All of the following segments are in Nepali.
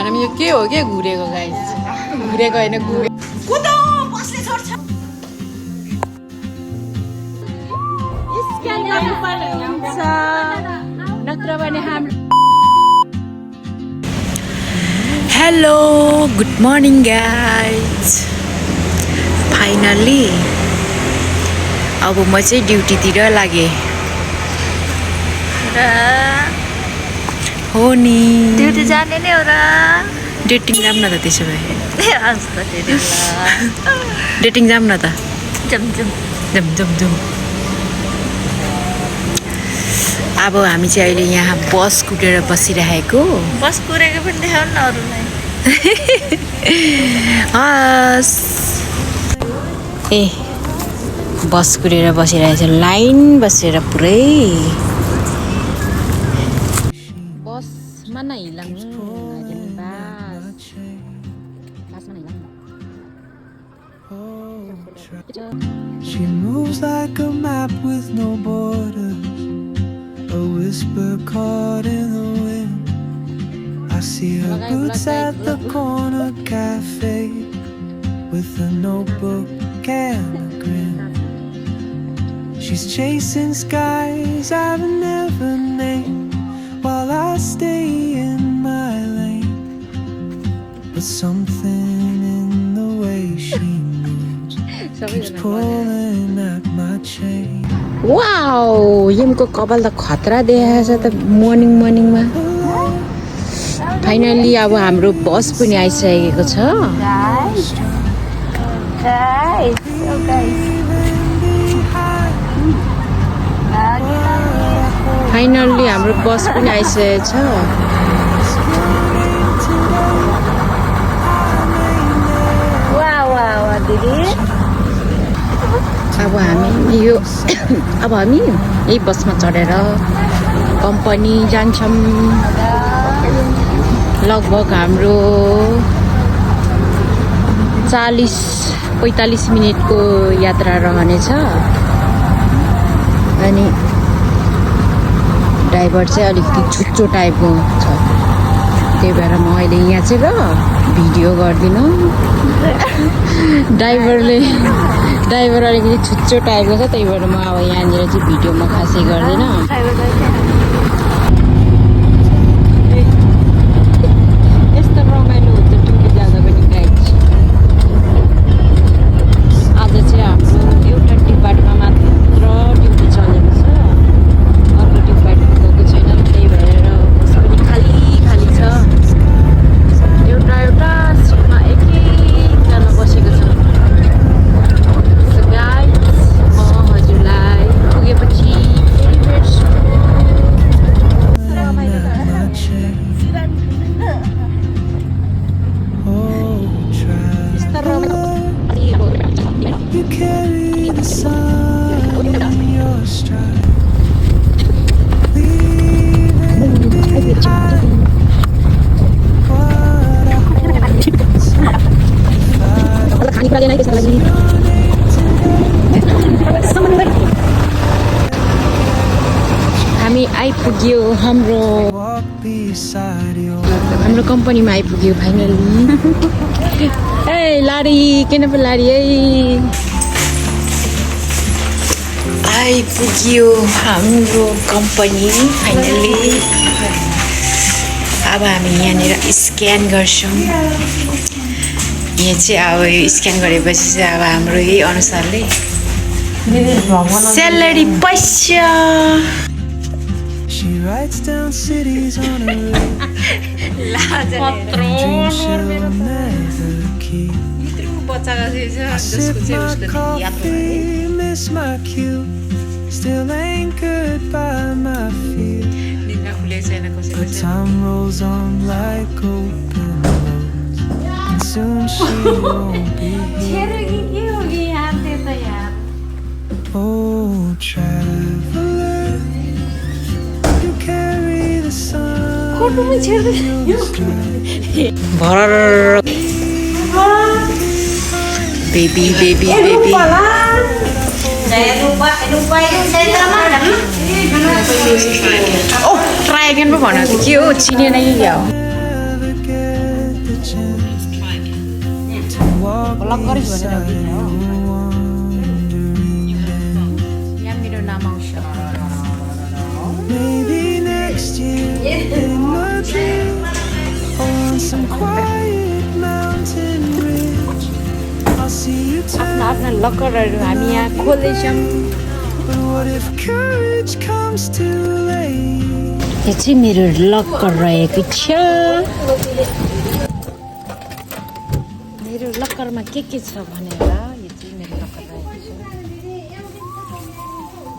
हामी यो के हो के घुरेको गाइस घुरेको हैन घुरे कुदो बसले छोड्छ स्क्यान गर्नु पर्ने हुन्छ नत्र भने हाम्रो hello good morning guys finally अब म चाहिँ ड्युटीतिर लागेँ हो नि ड्युटी जाने नै हो र डेटिङ जाऊँ न त त्यसो भए डेटिङ जाऊँ न त जम जम जम जम जम अब हामी चाहिँ अहिले यहाँ बस कुटेर बसिरहेको बस कुरेको पनि देखाउनु न अरूलाई हस् ए बस कुरेर बसिरहेको छ लाइन बसेर पुरै बसमा नै हिलाउनु She moves like a map with no borders, a whisper caught in the wind. I see her boots at the corner cafe with a notebook and a grin. She's chasing skies I've never named while I stay in my lane. But something in the way she moves keeps pulling at my chain. Wow यमको कपाल त खतरा देखाएको छ त मर्निङमा फाइनली अब हाम्रो बस पनि आइसकेको छ फाइनली हाम्रो बस पनि आइसकेको छ अब हामी यही बसमा चढेर कम्पनी जान्छौँ लगभग हाम्रो 40-45 मिनटको यात्रा रहनेछ अनि ड्राइभर चाहिँ अलिकति छुच्चो टाइपको छ त्यही भएर म अहिले यहाँ चाहिँ र भिडियो गर्दिनँ ड्राइभर अलिकति छुच्चो टाइपको छ त्यही भएर म अब यहाँनिर चाहिँ भिडियो म खासै गर्दिनँ यस्तो रमाइलो हुन्छ ड्युटी जाँदा पनि गाइस आज चाहिँ हाम्रो एउटा डिपार्टमा मात्र ड्युटी चलेको छ अर्को डिपार्टमा गएको छैन त्यही भएर बस पनि खाली छ एउटा सिटमा एकैजना बसेको छ सो गाइस म हजुरलाई पुगेपछि फेरि भेट्छु You carry the sun in your stride, leaving behind what I hold inside. हामी आइपुग्यो हाम्रो Walk beside your कम्पनीमा आइपुग्यो फाइनली ए लाडी किन पो लाडी है आइपुग्यो हाम्रो कम्पनी फाइनली अब हामी यहाँनिर स्क्यान गर्छौँ यहाँ चाहिँ अब यो स्क्यान गरेपछि चाहिँ अब हाम्रो यही अनुसारले स्यालेरी पैसा She writes down cities on her list, dreams she'll never keep. I sip my coffee, miss my cue, still anchored by my fear. But time rolls on like open roads, and soon she won't be here. Oh, traveler, you carry the sun in your stride. Baby oh try again पो भन्नु थियो के हो चिनेन कि क्या हो chance to walk beside your wandering hands. यहाँ मेरो नाम आउँछ Maybe next year in Madrid or on some quiet mountain ridge, I'll see you turn. आफ्ना लकरहरू हामी यहाँ खोल्दैछौँ But what if courage comes too late? यो चाहिँ मेरो लकर रहेको छ मेरो लकरमा के छ भनेर यो चाहिँ मेरो लकर रहेको छ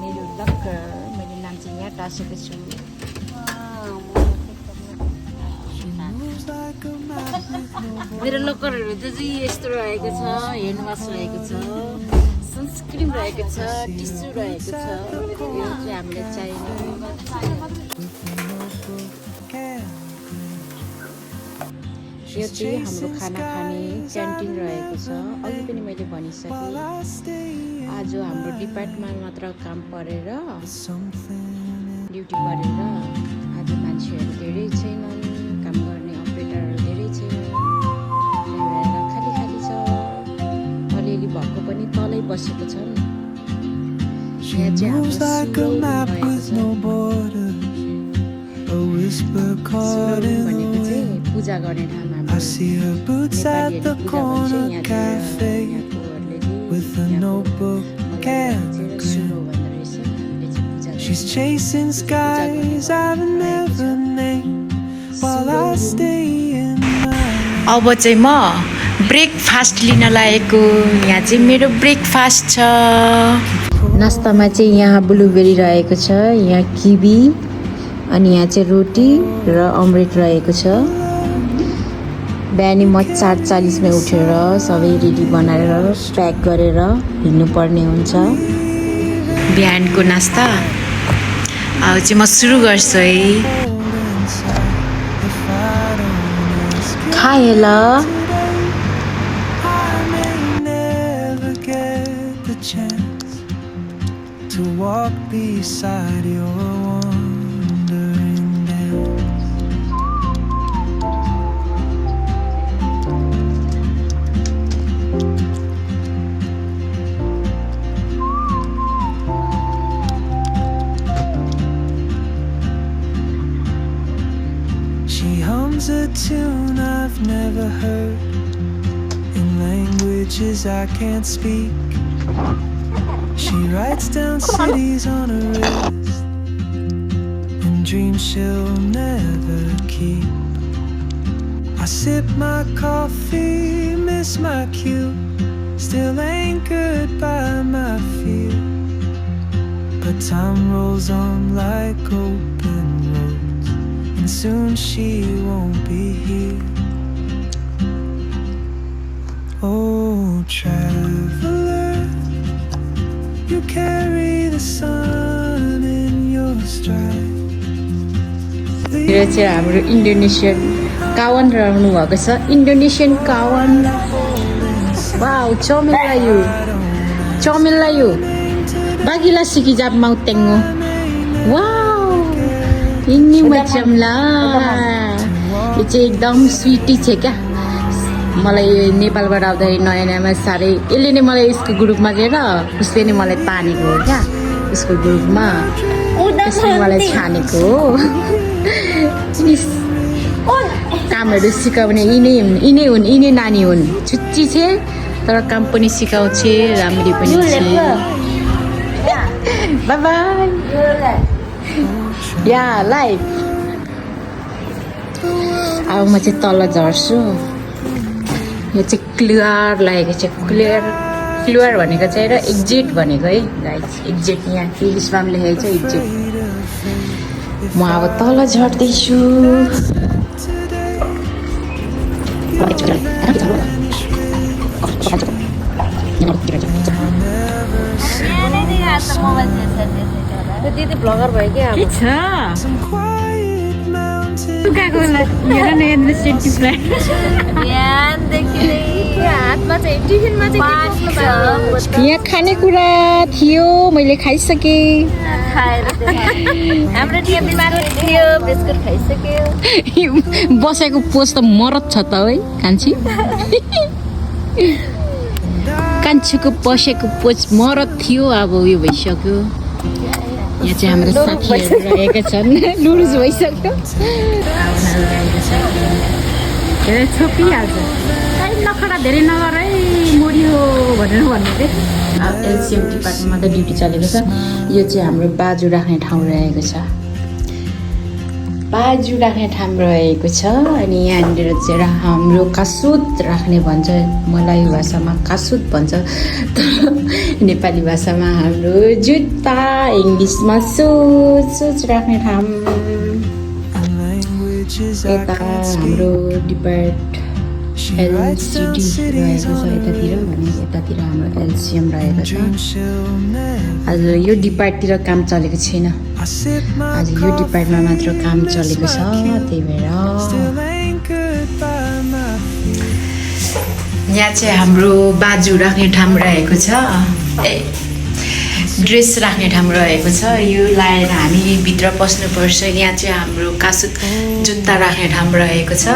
मेरो लकर मैले नाम चाहिँ यहाँ टाँसेको छु मेरो लकरहरू चाहिँ यस्तो रहेको छ ह्यान्ड वास रहेको छ सनस्क्रिन रहेको छ टिस्यु रहेको छ यो चाहिँ हामीले चाहिने यो चाहिँ हाम्रो खाना खाने क्यान्टिन रहेको छ अघि पनि मैले भनिसकेँ आज हाम्रो डिपार्टमेन्ट मात्र काम परेर ड्युटी परेर आज मान्छेहरू धेरै छैनन् काम गर्ने अपरेटरहरू धेरै छैनन् त्यही भएर खाली खाली छ अलिअलि भएको पनि तलै बसेको छन् यहाँ चाहिँ हाम्रो सुरौल रहेको छ सुरौल भनेको चाहिँ पूजा गर्ने ठाउँ I see her boots at the corner cafe with a notebook and a grin. She's chasing skies I've never named while I stay in mine. अब चाहिँ म ब्रेकफास्ट लिन लागेको यहाँ चाहिँ मेरो ब्रेकफास्ट छ नास्तामा चाहिँ यहाँ ब्लुबेरी रहेको छ यहाँ किवी अनि यहाँ चाहिँ रोटी र अमलेट रहेको छ बिहानी म 4:40 मा उठेर सबै रेडी बनाएर प्याक गरेर हिँड्नुपर्ने हुन्छ बिहानको नास्ता अब चाहिँ म सुरु गर्छु है खाए ल To walk beside your wandering dance. She hums a tune I've never heard in languages I can't speak. She writes down cities on her wrist and dreams she'll never keep. I sip my coffee, miss my cue, still anchored by my fear. But time rolls on like open roads, and soon she won't be here. Oh, traveler, you carry the sun in your stride. यो चाहिँ हाम्रो इन्डोनेसियन कावन रहनु भएको छ इन्डोनेसियन कावन वाउ चमेला यो बागिला सिकिजाब माउतेङ्गो वाउ इन्नी मचमला यो चाहिँ एकदम स्विटी छ क्या मलाई यो नेपालबाट आउँदाखेरि नयाँ नयाँमा साह्रै यसले नै मलाई यसको ग्रुपमा लिएर उसले नै मलाई तानेको हो क्या उसको ग्रुपमा त्यसले मलाई छानेको हो कामहरू सिकाउने यिनै नानी हुन् छुच्ची छे तर काम पनि सिकाउँछे राम्ररी पनि छे बाई बाई या लाइफ अब म चाहिँ तल झर्छु यो चाहिँ क्लियर लागेको छ क्लियर भनेको चाहिँ र एक्जिट भनेको है गाइस एक्जिट यहाँ इङ्ग्लिसमा पनि लेखेको छ एक्जिट म अब तल झर्दैछु दिदी ब्लगर भयो क्या सुकाएको हेर न यहाँनिर सेन्टी प्लान्ट यहाँदेखि हातमा चाहिँ टिफिनमा चाहिँ यहाँ खानेकुरा थियो मैले खाइसकेँ खाएर हाम्रो टिफिनमा थियो बिस्कुट खाइसक्यो बसेको पोज त मरत छ त है कान्छी कान्छीको बसेको पोज मरत थियो अब उयो भइसक्यो यहाँ चाहिँ हाम्रो साथीहरू रहेका छन् लुरुस भइसक्यो धेरै छोपिहाल्छ नखडा धेरै नगर है मरियो भनेर भन्नु चाहिँ अब एलसिएम डिपार्टमेन्टमा त ड्युटी चलेको छ यो चाहिँ हाम्रो बाजु राख्ने ठाउँ रहेको छ बाजु राख्ने ठाउँ रहेको छ अनि यहाँनिर चाहिँ हाम्रो कासुत राख्ने भन्छ मलाई भाषामा कासुत भन्छ तर नेपाली भाषामा हाम्रो जुत्ता इङ्ग्लिसमा सुज राख्ने ठाउँ यता हाम्रो डिपार्ट एलसिडी रहेको छ यतातिर भने यतातिर हाम्रो एलसिएम रहेको छ आज यो डिपार्टतिर काम चलेको छैन आज यो डिपार्टमा मात्र काम चलेको छ त्यही भएर यहाँ चाहिँ हाम्रो बाजु राख्ने ठाउँ रहेको छ ड्रेस राख्ने ठाउँ रहेको छ यो लाएर हामी भित्र पस्नुपर्छ यहाँ चाहिँ हाम्रो कासुत जुत्ता राख्ने ठाउँ रहेको छ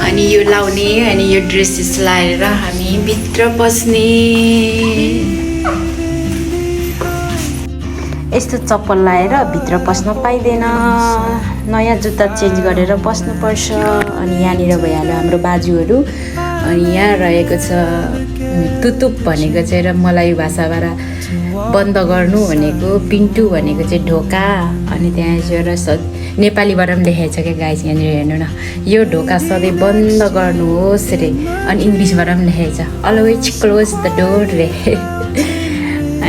अनि यो लाउने अनि यो ड्रेसेस लाएर हामी भित्र पस्ने यस्तो चप्पल लाएर भित्र पस्न पाइँदैन नयाँ जुत्ता चेन्ज गरेर बस्नुपर्छ अनि यहाँनिर भइहाल्यो हाम्रो बाजुहरू अनि यहाँ रहेको छ तुतुप भनेको चाहिँ र मलाई भाषाबाट बन्द गर्नु भनेको पिन्टु भनेको चाहिँ ढोका अनि त्यहाँ चाहिँ नेपालीबाट पनि लेखेको छ क्या गाइस यहाँनिर हेर्नु न यो ढोका सधैँ बन्द गर्नुहोस् रे अनि इङ्ग्लिसबाट पनि लेखेको छ अलवेज क्लोज द डोर रे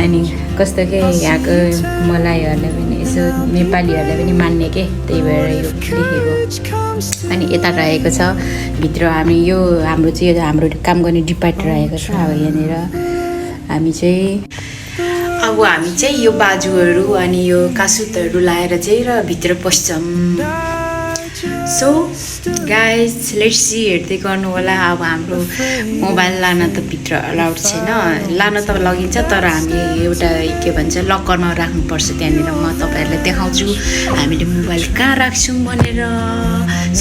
अनि कस्तो के यहाँको मलाईहरूले पनि यसो नेपालीहरूले पनि मान्ने के त्यही भएर यो लेखेको अनि यता रहेको छ भित्र हामी यो हाम्रो चाहिँ हाम्रो काम गर्ने डिपार्ट रहेको छ अब यहाँनिर हामी चाहिँ यो बाजुहरू अनि यो कासुतहरू लाएर चाहिँ र भित्र पस्छौँ सो गाइस लेट्स सी हेर्दै गर्नु होला अब हाम्रो मोबाइल लान त भित्र अलाउड छैन लान त लगिन्छ तर हामी एउटा के भन्छ लकरमा राख्नुपर्छ त्यहाँनिर म तपाईँहरूलाई देखाउँछु हामीले मोबाइल कहाँ राख्छौँ भनेर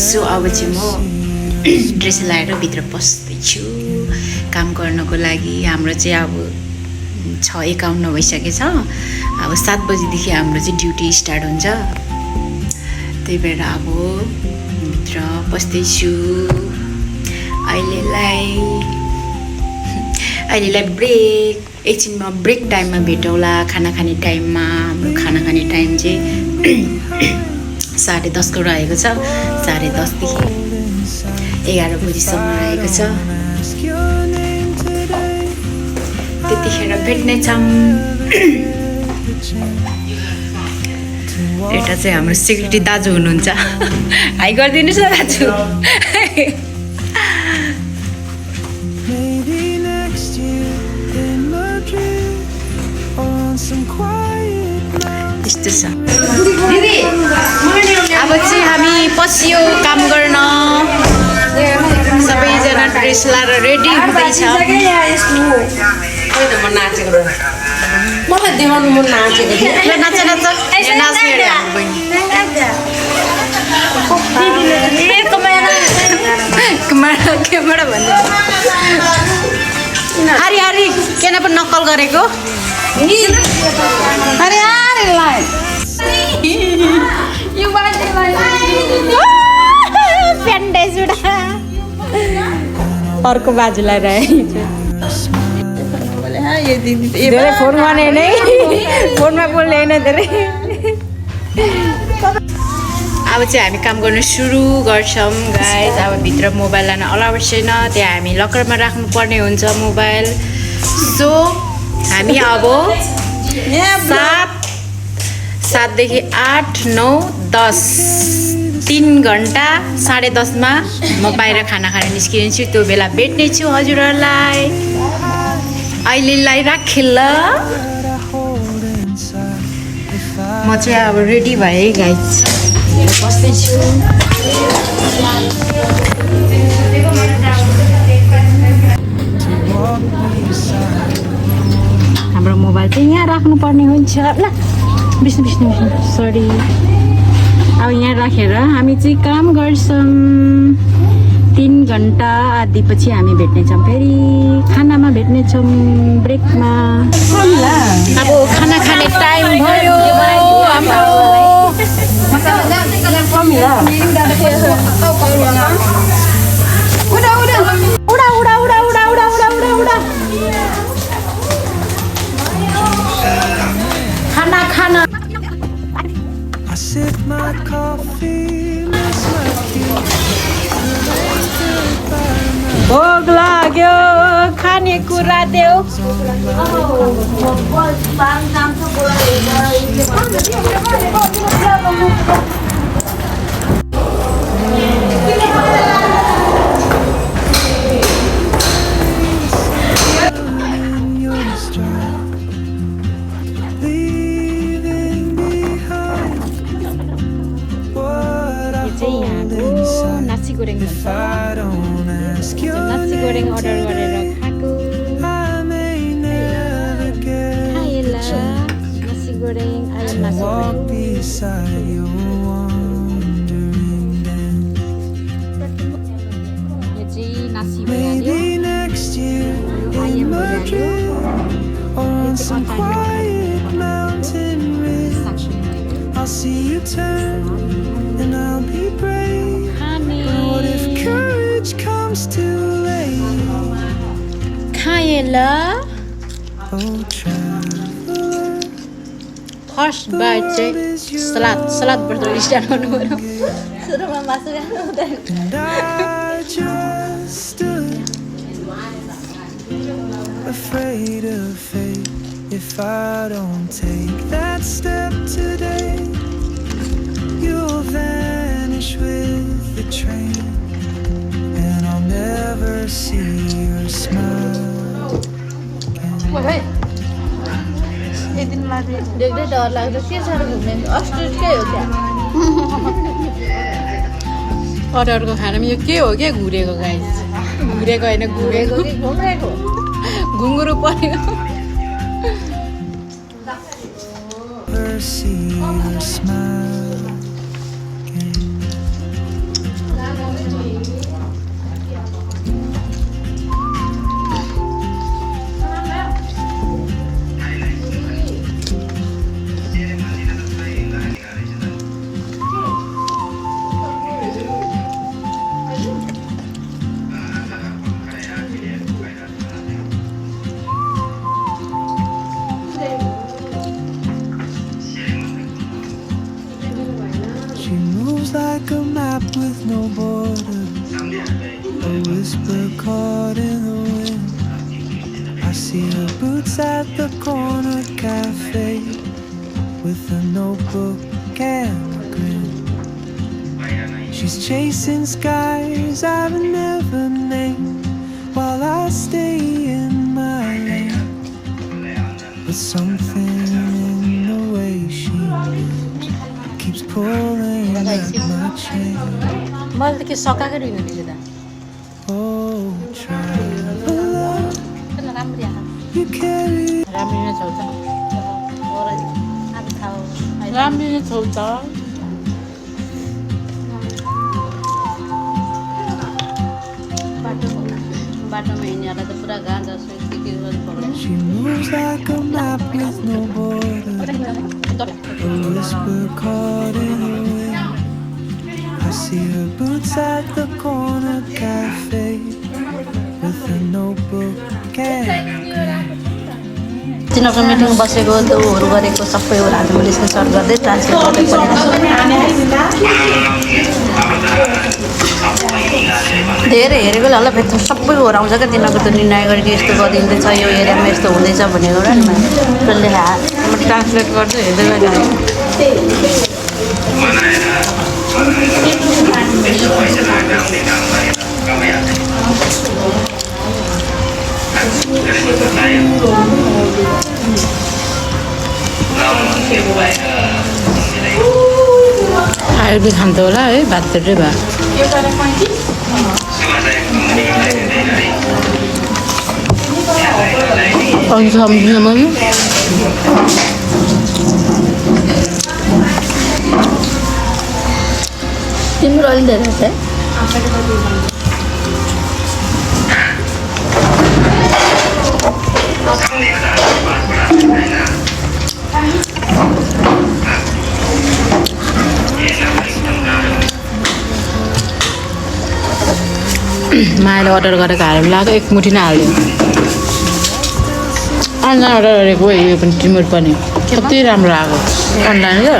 सो अब चाहिँ म ड्रेस लाएर भित्र पस्दैछु काम गर्नको लागि हाम्रो चाहिँ अब 6:51 भइसकेछ अब 7 बजीदेखि हाम्रो चाहिँ ड्युटी स्टार्ट हुन्छ त्यही भएर अब भित्र पस्दैछु अहिलेलाई ब्रेक एकछिनमा ब्रेक टाइममा भेटौँला खाना खाने टाइममा हाम्रो खाना खाने टाइम चाहिँ 10:30 को रहेको छ 10:30 देखि 11 बजीसम्म रहेको छ त्यतिखेर भेट्नेछौँ एउटा चाहिँ हाम्रो सेक्युरिटी दाजु हुनुहुन्छ हाई गरिदिनुहोस् न दाजु यस्तो छ अब चाहिँ हामी पसियो काम गर्न सबैजना ड्रेस लाएर रेडी हुँदैछ मलाई देखाउनु मन नाचेको थियो नाच्ने क्यामेरा भन्नु हारी हारी किन पनि नक्कल गरेको अरे अर्को बाजुलाई धेरै फोन गर्ने नै फोनमा बोल्ने होइन धेरै अब चाहिँ हामी काम गर्न सुरु गर्छौँ गाइस अब भित्र मोबाइल लान अलाउड छैन त्यहाँ हामी लकरमा राख्नुपर्ने हुन्छ मोबाइल सो हामी अब 7 देखि 8, 9, 10 3 घन्टा 10:30 म बाहिर खाना खान निस्किन्छु त्यो बेला भेट्नेछु हजुरहरूलाई अहिलेलाई राखेँ ल म चाहिँ अब रेडी भएँ गाइस हेरेर बस्दैछु। हाम्रो मोबाइल चाहिँ यहाँ राख्नुपर्ने हुन्छ ल। बिस्नु बिस्नु बिस्नु सरी। अब यहाँ राखेर हामी चाहिँ काम गर्छौँ। 3 घन्टा आदिपछि हामी भेट्नेछौँ, फेरि खानामा भेट्नेछौँ ब्रेकमा। अब खाना खाने टाइम भयो हाम्रो। उडा उडा उडा उडा उडा उडा उडा उडा खाना खाना। I sip my coffee, miss my cue. भोग लाग्यो, खानेकुरा देऊ। नासी गोरेङ भन्छ। नासी गोरेङ अर्डर गरेर खाएको। नासी गोरेङ यो चाहिँ नासी भइहाल्यो। I'll see you turn and I'll be brave. What if courage comes too late? खाए ल। Oh, traveler, फर्स्ट बाइट चाहिँ सलादबाट स्टार्ट गर्नु पर्यो। सुरुमा मासु खानु हुँदैन। and I just stood afraid of fate. If I don't take that step today, you'll vanish with the train, and I'll never see your smile again. देख्दै डर लाग्दो के छ र घुम्ने अस्ट्रिटकै हो क्या। अर्डरको खानामा यो के हो क्या घुरेको गाइस? घुरेको होइन घुरेको कि घुमेको घुङ्गुरो पऱ्यो। Never see your smile again. She moves like a map with no borders, a whisper caught in the wind. I see her boots at the corner cafe with a notebook and a grin. She's chasing skies I've never named while I stay in my lane. But something in the way she moves keeps pulling at my chain. मैले त के सकाकै रहेन नि त। Oh, traveler, राम्ररी आएको you carry राम्ररी नै छौ त। अब खाऊ राम्ररी नै छौ त। बाटोमा हिँड्नेहरूलाई त पुरा गाँजा के गर्नु पर्दैन। She moves like a map with no borders, a whisper caught in the wind. I see her boots at the corner cafe with a notebook and a grin. तिनीहरूको मिटिङ बसेको त्योहरू गरेको सबै हो आज मैले स्क्रिनसट गर्दै ट्रान्सलेट गर्दै पढिरहेको धेरै हेरेकोले होला फेरि सबै होराउँछ क्या तिनीहरूको त्यो निर्णय गरेको यस्तो गरिँदैछ यो एरियामा यस्तो हुँदैछ भनेको र नि त्यसले ट्रान्सलेट गर्दै हेर्दै गइरहेको। खाएर अहिले खान्छ होला है भात र भात अनि सम्झिन मैले तिम्रो अलि धेरै छ मायाले अर्डर गरेको हाल्नु लाग्यो एक मुठी नै हाल्यो अनलाइन अर्डर गरेको यो पनि टिमुर पनि कति राम्रो आएको अनलाइन क्या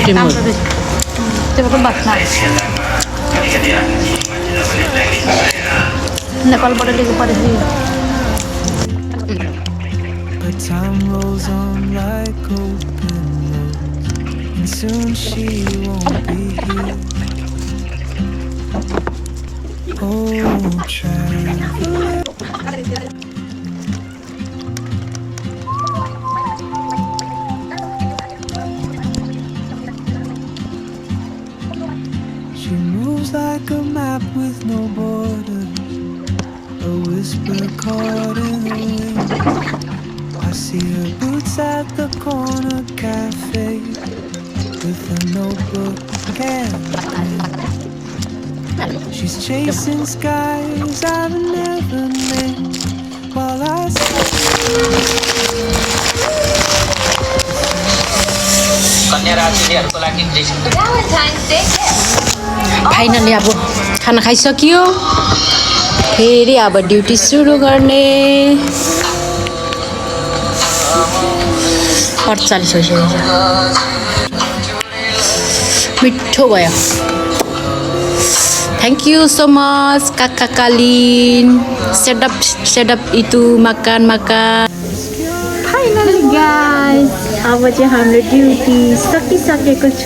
टिमुर त्यो पनि बास्ना नेपालबाट लिएको परेको But time rolls on like open roads, and soon she won't be here. Oh, traveler. She moves like a map with no borders, a whisper caught in the wind. I see her boots at the corner cafe with a notebook and she's chasing skies I've never named while I finally अब खाना खाइसक्यो फेरि अब ड्युटी सुरु गर्ने 48 भइसक्यो मिठो भयो थ्याङ्क यू सो मच काका कालिन सेटअप इतु मकान फाइनली गाइस अब चाहिँ हाम्रो ड्युटी सकिसकेको छ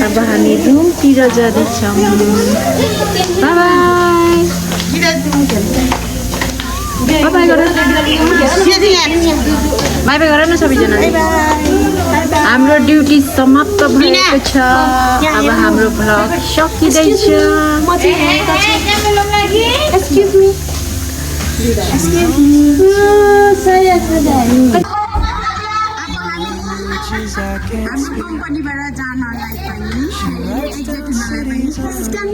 अब हामी रुमतिर जाँदैछौँ बाई गर न सबैजना हाम्रो ड्युटी समाप्त भएको छ अब हाम्रो vlog सकिँदैछ I can't speak. She writes down cities on her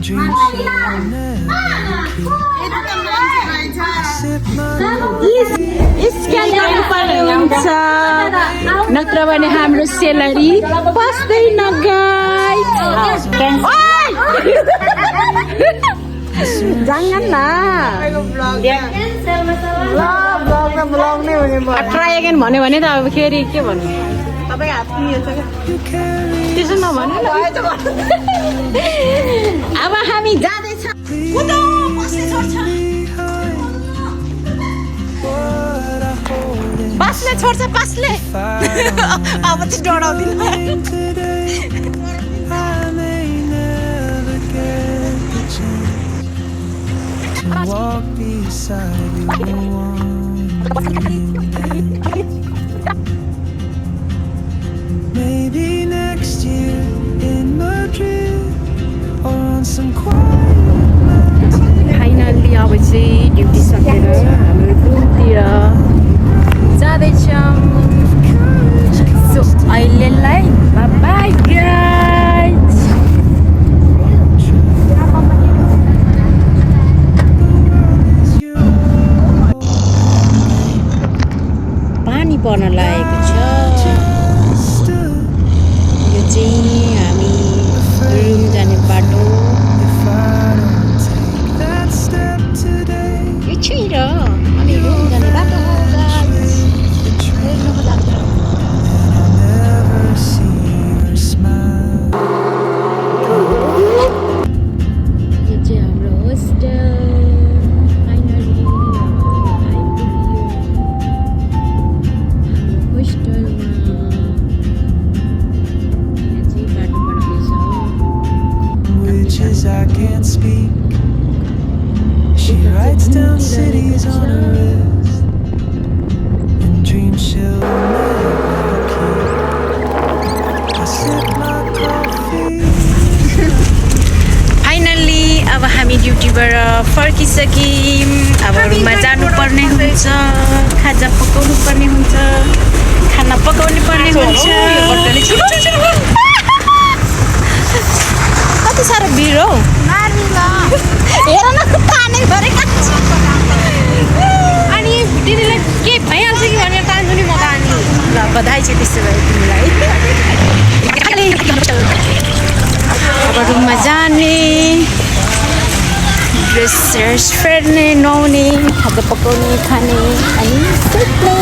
dreams she'll never keep. Sip my scan गर्नुपर्ने हुन्छ नत्र भने हाम्रो सेलरी पस्दैन गाइस ट्राई अगेन भन्यो भने त अब फेरि के भन्नु त्यसो नभन्नु अब हामी जाँदैछौँ बसले छोड्छ बसले अब चाहिँ डराउँदिन I may never get the chance to walk beside you one day. Maybe next year in Madrid or on some quiet mountain. Finally अब चाहिँ ड्युटी सकेर हाम्रो रुमतिर जाँदैछौँ सो अहिलेलाई बाई गाइस पानी पर्न लागेको छ यो चाहिँ हामी रुम जाने बाटो यो चाहिँ र हामी रुम जाने बाटो हो गाइस यो चाहिँ हाम्रो होस्टेल फाइनली होस्टेलमा यहाँ चाहिँ बाटो बनाउँदैछ Witches I can't speak. She writes down cities on her wrist and dreams she'll never keep. ड्युटीबाट फर्किसक्यौँ। अब रुममा जानुपर्ने हुन्छ, खाजा पकाउनु पर्ने हुन्छ, खाना पकाउनु पर्ने हुन्छ। कति साह्रो भिड हौ। हेर न पानी भरेको अनि दिदीलाई के भइहाल्छ कि भनेर तान्छु नि म त अनि ल बधाई छ त्यसो भए तिमीलाई। अब रुममा जाने, ड्रेस फेर्ने, नुहाउने, खाजा पकाउने, खाने अनि सुत्ने।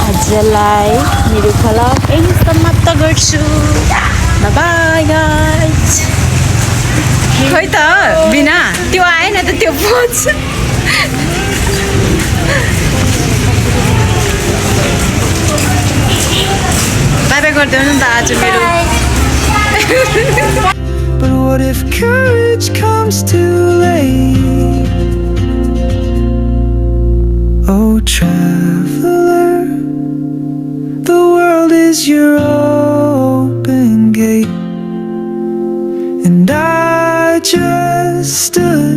आजलाई मेरो भ्लग यहीँ समाप्त गर्छु। By guys. खोइ त बिना त्यो आएन त त्यो पोज। बाई बाई गरिदेऊ न त आज मेरो। But what if courage comes too late? Oh, traveler, the world is your open gate, and I just stood